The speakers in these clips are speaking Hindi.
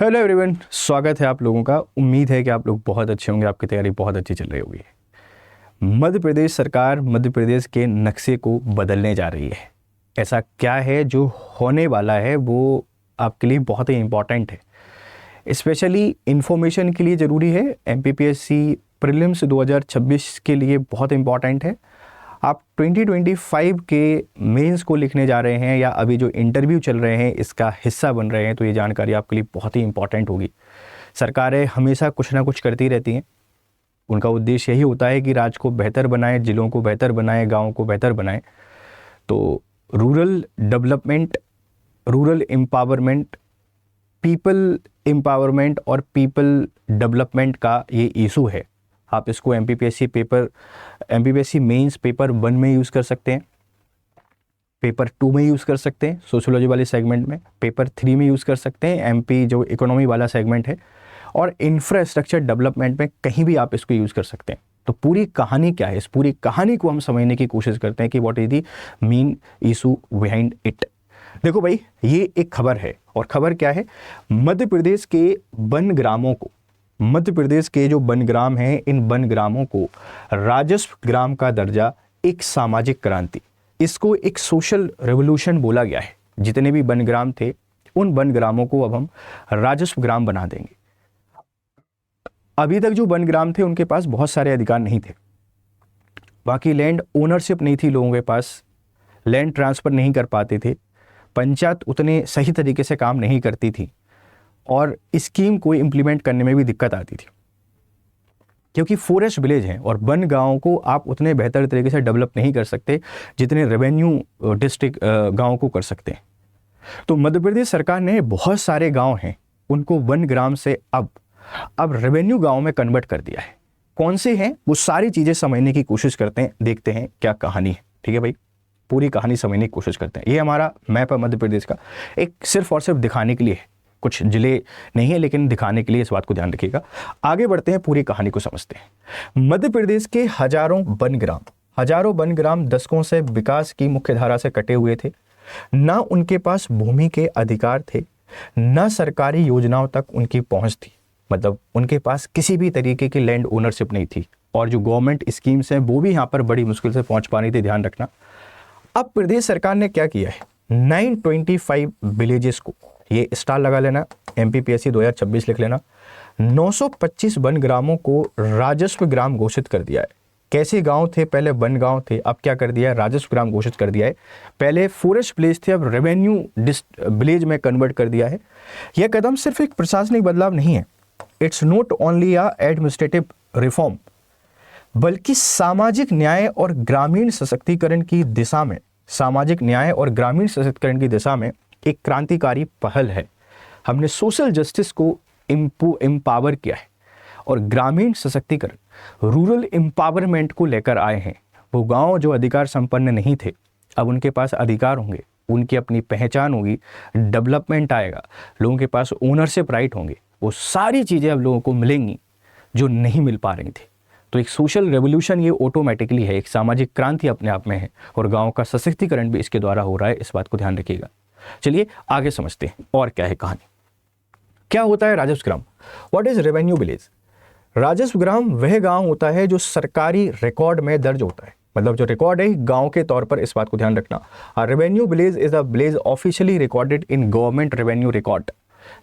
हेलो एवरीवन, स्वागत है आप लोगों का। उम्मीद है कि आप लोग बहुत अच्छे होंगे, आपकी तैयारी बहुत अच्छी चल रही होगी। मध्य प्रदेश सरकार मध्य प्रदेश के नक्शे को बदलने जा रही है। ऐसा क्या है जो होने वाला है वो आपके लिए बहुत ही इम्पॉर्टेंट है। स्पेशली इन्फॉर्मेशन के लिए ज़रूरी है। एमपीपीएससी प्रीलिम्स 2026 के लिए बहुत इम्पॉर्टेंट है। आप 2025 के मेंस को लिखने जा रहे हैं या अभी जो इंटरव्यू चल रहे हैं इसका हिस्सा बन रहे हैं, तो ये जानकारी आपके लिए बहुत ही इंपॉर्टेंट होगी। सरकारें हमेशा कुछ ना कुछ करती रहती हैं। उनका उद्देश्य यही होता है कि राज्य को बेहतर बनाए, जिलों को बेहतर बनाए, गाँव को बेहतर बनाए। तो rural development, rural empowerment, people empowerment और पीपल डेवलपमेंट का ये इशू है। आप इसको एमपीपीएससी मेंस पेपर 1 में यूज़ कर सकते हैं, पेपर 2 में यूज़ कर सकते हैं सोशियोलॉजी वाले सेगमेंट में, पेपर 3 में यूज़ कर सकते हैं एमपी जो इकोनॉमी वाला सेगमेंट है, और इंफ्रास्ट्रक्चर डेवलपमेंट में कहीं भी आप इसको यूज़ कर सकते हैं। तो पूरी कहानी क्या है, इस पूरी कहानी को हम समझने की कोशिश करते हैं कि what is the main issue behind it. देखो भाई, ये एक खबर है, और खबर क्या है? मध्य प्रदेश के वन ग्रामों को, मध्य प्रदेश के जो वन ग्राम हैं, इन वन ग्रामों को राजस्व ग्राम का दर्जा, एक सामाजिक क्रांति, इसको एक सोशल रेवोल्यूशन बोला गया है। जितने भी वन ग्राम थे उन वन ग्रामों को अब हम राजस्व ग्राम बना देंगे। अभी तक जो वन ग्राम थे उनके पास बहुत सारे अधिकार नहीं थे, बाकी लैंड ओनरशिप नहीं थी, लोगों के पास लैंड ट्रांसफ़र नहीं कर पाते थे, पंचायत उतने सही तरीके से काम नहीं करती थी, और स्कीम को इम्प्लीमेंट करने में भी दिक्कत आती थी, क्योंकि फॉरेस्ट विलेज हैं और वन गाँव को आप उतने बेहतर तरीके से डेवलप नहीं कर सकते जितने रेवेन्यू डिस्ट्रिक्ट गाँव को कर सकते हैं। तो मध्य प्रदेश सरकार ने बहुत सारे गांव हैं उनको वन ग्राम से अब रेवेन्यू गांव में कन्वर्ट कर दिया है। कौन से हैं वो सारी चीज़ें समझने की कोशिश करते हैं, देखते हैं क्या कहानी है। ठीक है भाई, पूरी कहानी समझने की कोशिश करते हैं। ये हमारा मैप है मध्य प्रदेश का, एक सिर्फ और सिर्फ दिखाने के लिए है, कुछ जिले नहीं है लेकिन दिखाने के लिए, इस बात को ध्यान रखिएगा। आगे बढ़ते हैं, पूरी कहानी को समझते हैं। मध्य प्रदेश के हजारों वन ग्राम दशकों से विकास की मुख्य धारा से कटे हुए थे। ना उनके पास भूमि के अधिकार थे, ना सरकारी योजनाओं तक उनकी पहुंच थी, मतलब उनके पास किसी भी तरीके की लैंड ओनरशिप नहीं थी, और जो गवर्नमेंट स्कीम्स हैं वो भी यहाँ पर बड़ी मुश्किल से पहुंच पा रही थी, ध्यान रखना। अब प्रदेश सरकार ने क्या किया है, 925 विलेजेस को, ये स्टार लगा लेना, एमपीपीएससी 2026 लिख लेना, 925 वन ग्रामों को राजस्व ग्राम घोषित कर दिया है। कैसे गांव थे? पहले वन गांव थे, अब क्या कर दिया है, राजस्व ग्राम घोषित कर दिया है। पहले फॉरेस्ट विलेज थे, अब रेवेन्यू विलेज में कन्वर्ट कर दिया है। यह कदम सिर्फ एक प्रशासनिक बदलाव नहीं है, it's not only a administrative reform, बल्कि सामाजिक न्याय और ग्रामीण सशक्तिकरण की दिशा में, एक क्रांतिकारी पहल है। हमने सोशल जस्टिस को एम्पावर किया है और ग्रामीण सशक्तिकरण, रूरल एम्पावरमेंट को लेकर आए हैं। वो गांव जो अधिकार संपन्न नहीं थे, अब उनके पास अधिकार होंगे, उनकी अपनी पहचान होगी, डेवलपमेंट आएगा, लोगों के पास ओनरशिप राइट होंगे, वो सारी चीज़ें अब लोगों को मिलेंगी जो नहीं मिल पा रही थी। तो एक सोशल रेवोल्यूशन ये ऑटोमेटिकली है, एक सामाजिक क्रांति अपने आप में है, और गाँव का सशक्तिकरण भी इसके द्वारा हो रहा है, इस बात को ध्यान रखिएगा। चलिए आगे समझते हैं और क्या है कहानी। क्या होता है राजस्व ग्राम? What is revenue village? राजस्व ग्राम वह गांव होता है जो सरकारी रिकॉर्ड में दर्ज होता है, मतलब जो रिकॉर्ड है गांव के तौर पर, इस बात को ध्यान रखना। Revenue village is a village officially recorded in government revenue record.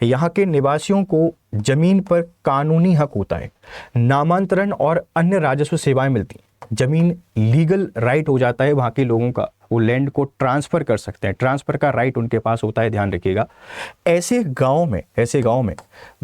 यहाँ के निवासियों को जमीन पर कानूनी हक होता है, नामांतरण और अन्य राजस्व सेवाएं मिलती हैं। जमीन लीगल राइट हो जाता है वहाँ के लोगों का, वो लैंड को ट्रांसफ़र कर सकते हैं, ट्रांसफ़र का राइट उनके पास होता है, ध्यान रखिएगा। ऐसे गांव में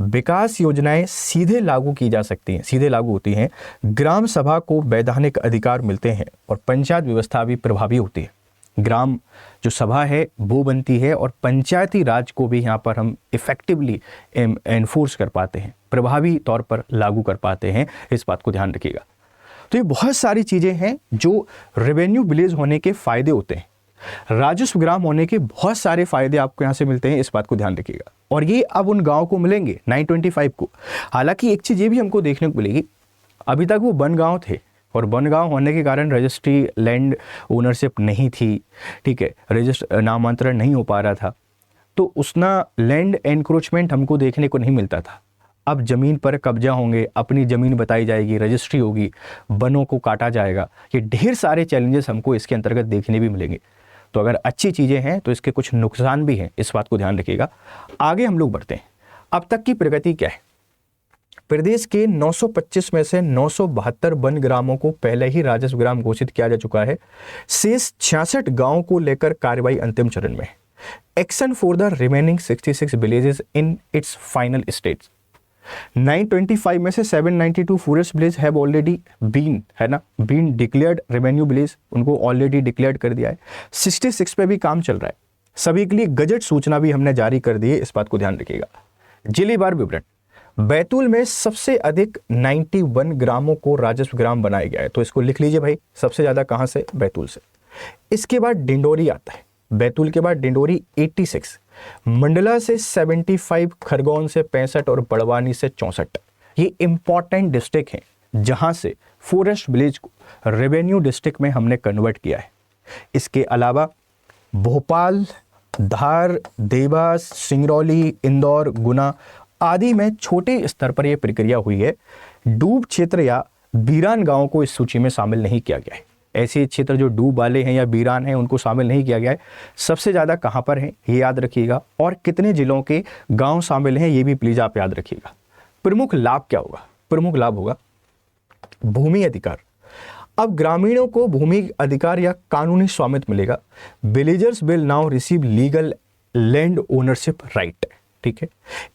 विकास योजनाएं सीधे लागू की जा सकती हैं, सीधे लागू होती हैं, ग्राम सभा को वैधानिक अधिकार मिलते हैं, और पंचायत व्यवस्था भी प्रभावी होती है। ग्राम जो सभा है वो बनती है, और पंचायती राज को भी यहाँ पर हम इफेक्टिवली एनफोर्स कर पाते हैं, प्रभावी तौर पर लागू कर पाते हैं, इस बात को ध्यान रखिएगा। तो ये बहुत सारी चीज़ें हैं जो रेवेन्यू विलेज होने के फ़ायदे होते हैं। राजस्व ग्राम होने के बहुत सारे फ़ायदे आपको यहाँ से मिलते हैं, इस बात को ध्यान रखिएगा। और ये अब उन गाँव को मिलेंगे 925 को। हालांकि एक चीज़ ये भी हमको देखने को मिलेगी, अभी तक वो वन गाँव थे, और वन गाँव होने के कारण रजिस्ट्री लैंड ओनरशिप नहीं थी, ठीक है, रजिस्टर नामांतरण नहीं हो पा रहा था। तो उतना लैंड एनक्रोचमेंट हमको देखने को नहीं मिलता था। अब ज़मीन पर कब्जा होंगे, अपनी ज़मीन बताई जाएगी, रजिस्ट्री होगी, वनों को काटा जाएगा। ये ढेर सारे चैलेंजेस हमको इसके अंतर्गत देखने भी मिलेंगे। तो अगर अच्छी चीज़ें हैं तो इसके कुछ नुकसान भी हैं, इस बात को ध्यान रखिएगा। आगे हम लोग बढ़ते हैं। अब तक की प्रगति क्या है? प्रदेश के 925 में से 972 वन ग्रामों को पहले ही राजस्व ग्राम घोषित किया जा चुका है। शेष 66 गांवों को लेकर कार्रवाई अंतिम चरण में है। Action for the remaining 66 villages in its final stage. 925 में से 792 forest village have already been, है ना, बीन डिक्लेयर्ड रेवेन्यू विलेज, उनको ऑलरेडी डिक्लेयर्ड कर दिया है। 66 पे भी काम चल रहा है। सभी के लिए गजट सूचना भी हमने जारी कर दी है, इस बात को ध्यान रखिएगा। जिलेवार विवरण। बैतूल में सबसे अधिक 91 ग्रामों को राजस्व ग्राम बनाया गया है, तो इसको लिख लीजिए भाई। सबसे ज्यादा कहां से? बैतूल से। इसके बाद डिंडोरी आता है। बैतूल के बाद डिंडोरी 86, मंडला से 75, खरगोन से 65 और बड़वानी से 64। ये इंपॉर्टेंट डिस्ट्रिक्ट हैं जहां से फॉरेस्ट विलेज को रेवेन्यू डिस्ट्रिक्ट में हमने कन्वर्ट किया है। इसके अलावा भोपाल, धार, देवास, सिंगरौली, इंदौर, गुना आदि में छोटे स्तर पर यह प्रक्रिया हुई है। डूब क्षेत्र या बीरान गांवों को इस सूची में शामिल नहीं किया गया है। ऐसे क्षेत्र जो डूब वाले हैं या बीरान हैं उनको शामिल नहीं किया गया है। सबसे ज़्यादा कहाँ पर हैं ये याद रखिएगा, और कितने जिलों के गांव शामिल हैं ये भी प्लीज़ आप याद रखिएगा। प्रमुख लाभ क्या होगा? प्रमुख लाभ होगा भूमि अधिकार। अब ग्रामीणों को भूमि अधिकार या कानूनी स्वामित्व मिलेगा। Villagers will now receive legal land ownership right, ठीक है।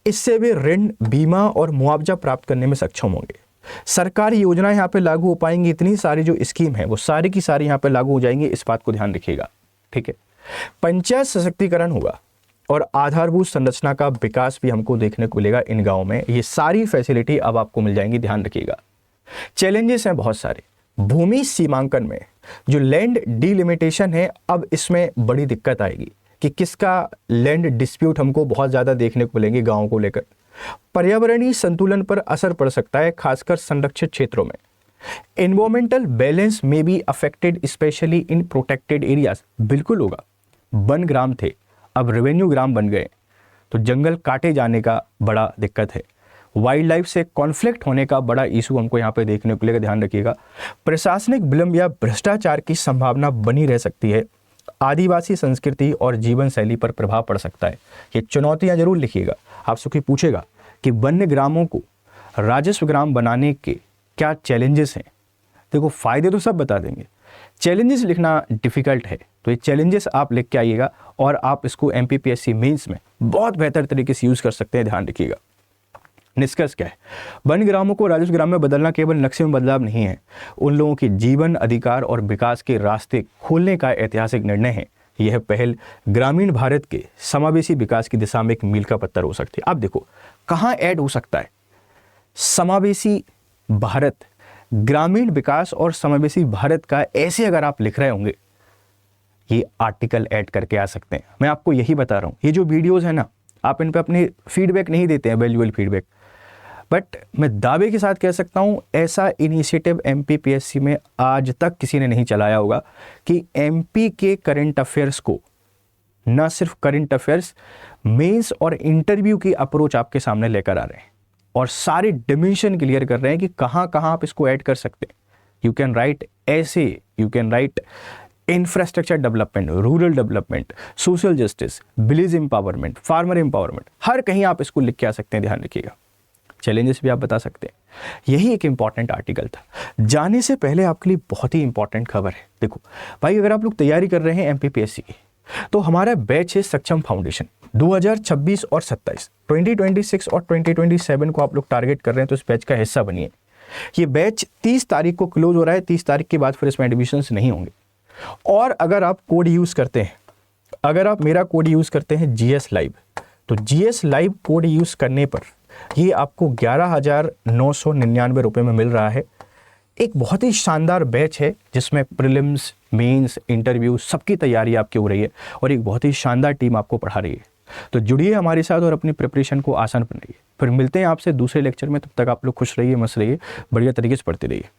इससे वे ऋण, बीमा और मुआवजा प्राप्त करने में सक्षम होंगे। सरकारी योजनाएं यहाँ पे लागू हो पाएंगी। इतनी सारी जो स्कीम है वो सारी की सारी यहाँ पे लागू हो जाएंगी, इस बात को ध्यान रखिएगा, ठीक है। पंचायत सशक्तिकरण होगा और आधारभूत संरचना का विकास भी हमको देखने को मिलेगा इन गाँव में। ये सारी फैसिलिटी अब आपको मिल जाएंगी, ध्यान रखिएगा। चैलेंजेस हैं बहुत सारे। भूमि सीमांकन में जो लैंड डिलिमिटेशन है, अब इसमें बड़ी दिक्कत आएगी कि किसका लैंड डिस्प्यूट हमको बहुत ज़्यादा देखने को मिलेंगे गाँव को लेकर। पर्यावरणीय संतुलन पर असर पड़ सकता है, खासकर संरक्षित क्षेत्रों में। एनवायरमेंटल बैलेंस में be affected specially in protected areas. बिल्कुल होगा। वन ग्राम थे, अब रेवेन्यू ग्राम बन गए, तो जंगल काटे जाने का बड़ा दिक्कत है। वाइल्ड लाइफ से कॉन्फ्लिक्ट होने का बड़ा इशू हमको यहाँ पे देखने को मिलेगा, ध्यान रखिएगा। प्रशासनिक विलंब या भ्रष्टाचार की संभावना बनी रह सकती है। आदिवासी संस्कृति और जीवन शैली पर प्रभाव पड़ सकता है। ये चुनौतियां जरूर लिखिएगा। आपसे कोई पूछेगा कि वन्य ग्रामों को राजस्व ग्राम बनाने के क्या चैलेंजेस हैं, देखो फायदे तो सब बता देंगे, चैलेंजेस लिखना डिफिकल्ट है। तो ये चैलेंजेस आप लिख के आइएगा और आप इसको MPPSC मेंस में बहुत बेहतर तरीके से यूज कर सकते हैं, ध्यान रखिएगा। निष्कर्ष क्या है? वन ग्रामों को राजस्व ग्राम में बदलना केवल नक्शे में बदलाव नहीं है, उन लोगों के जीवन, अधिकार और विकास के रास्ते खोलने का ऐतिहासिक निर्णय है। यह पहल ग्रामीण भारत के समावेशी विकास की दिशा में एक मील का पत्थर हो सकती है। अब देखो कहाँ ऐड हो सकता है समावेशी भारत, ग्रामीण विकास और समावेशी भारत का। ऐसे अगर आप लिख रहे होंगे ये आर्टिकल ऐड करके आ सकते हैं। मैं आपको यही बता रहा हूँ, ये जो वीडियोज़ है ना, आप इन पे अपनी फीडबैक नहीं देते हैं, वैल्यूएबल फीडबैक, बट मैं दावे के साथ कह सकता हूँ ऐसा इनिशिएटिव MPPSC में आज तक किसी ने नहीं चलाया होगा कि MP के करंट अफेयर्स को, ना सिर्फ करंट अफेयर्स, मेंस और इंटरव्यू की अप्रोच आपके सामने लेकर आ रहे हैं और सारे डिमेंशन क्लियर कर रहे हैं कि कहाँ कहाँ आप इसको ऐड कर सकते हैं। यू कैन राइट ऐसे, you can write infrastructure development, rural development, social justice, village empowerment, farmer empowerment, हर कहीं आप इसको लिख के आ सकते हैं, ध्यान रखिएगा। चैलेंजेस भी आप बता सकते हैं। यही एक इंपॉर्टेंट आर्टिकल था। जाने से पहले आपके लिए बहुत ही इंपॉर्टेंट खबर है। देखो भाई, अगर आप लोग तैयारी कर रहे हैं MPPSC की, तो हमारा बैच है सक्षम फाउंडेशन 2026 और 27, 2026 और 2027 को आप लोग टारगेट कर रहे हैं, तो इस बैच का हिस्सा बनिए। ये बैच 30 तारीख को क्लोज हो रहा है। 30 तारीख के बाद फिर इसमें एडमिशन्स नहीं होंगे। और अगर आप कोड यूज़ करते हैं, अगर आप मेरा कोड यूज़ करते हैं GS लाइव, तो GS लाइव कोड यूज़ करने पर ये आपको 11,999 रुपये में मिल रहा है। एक बहुत ही शानदार बैच है जिसमें प्रीलिम्स, मेंस, इंटरव्यू सबकी तैयारी आपकी हो रही है और एक बहुत ही शानदार टीम आपको पढ़ा रही है। तो जुड़िए हमारे साथ और अपनी प्रिपरेशन को आसान बनाइए। फिर मिलते हैं आपसे दूसरे लेक्चर में। तब तक आप लोग खुश रहिए, मस्त रहिए, बढ़िया तरीके से पढ़ते रहिए।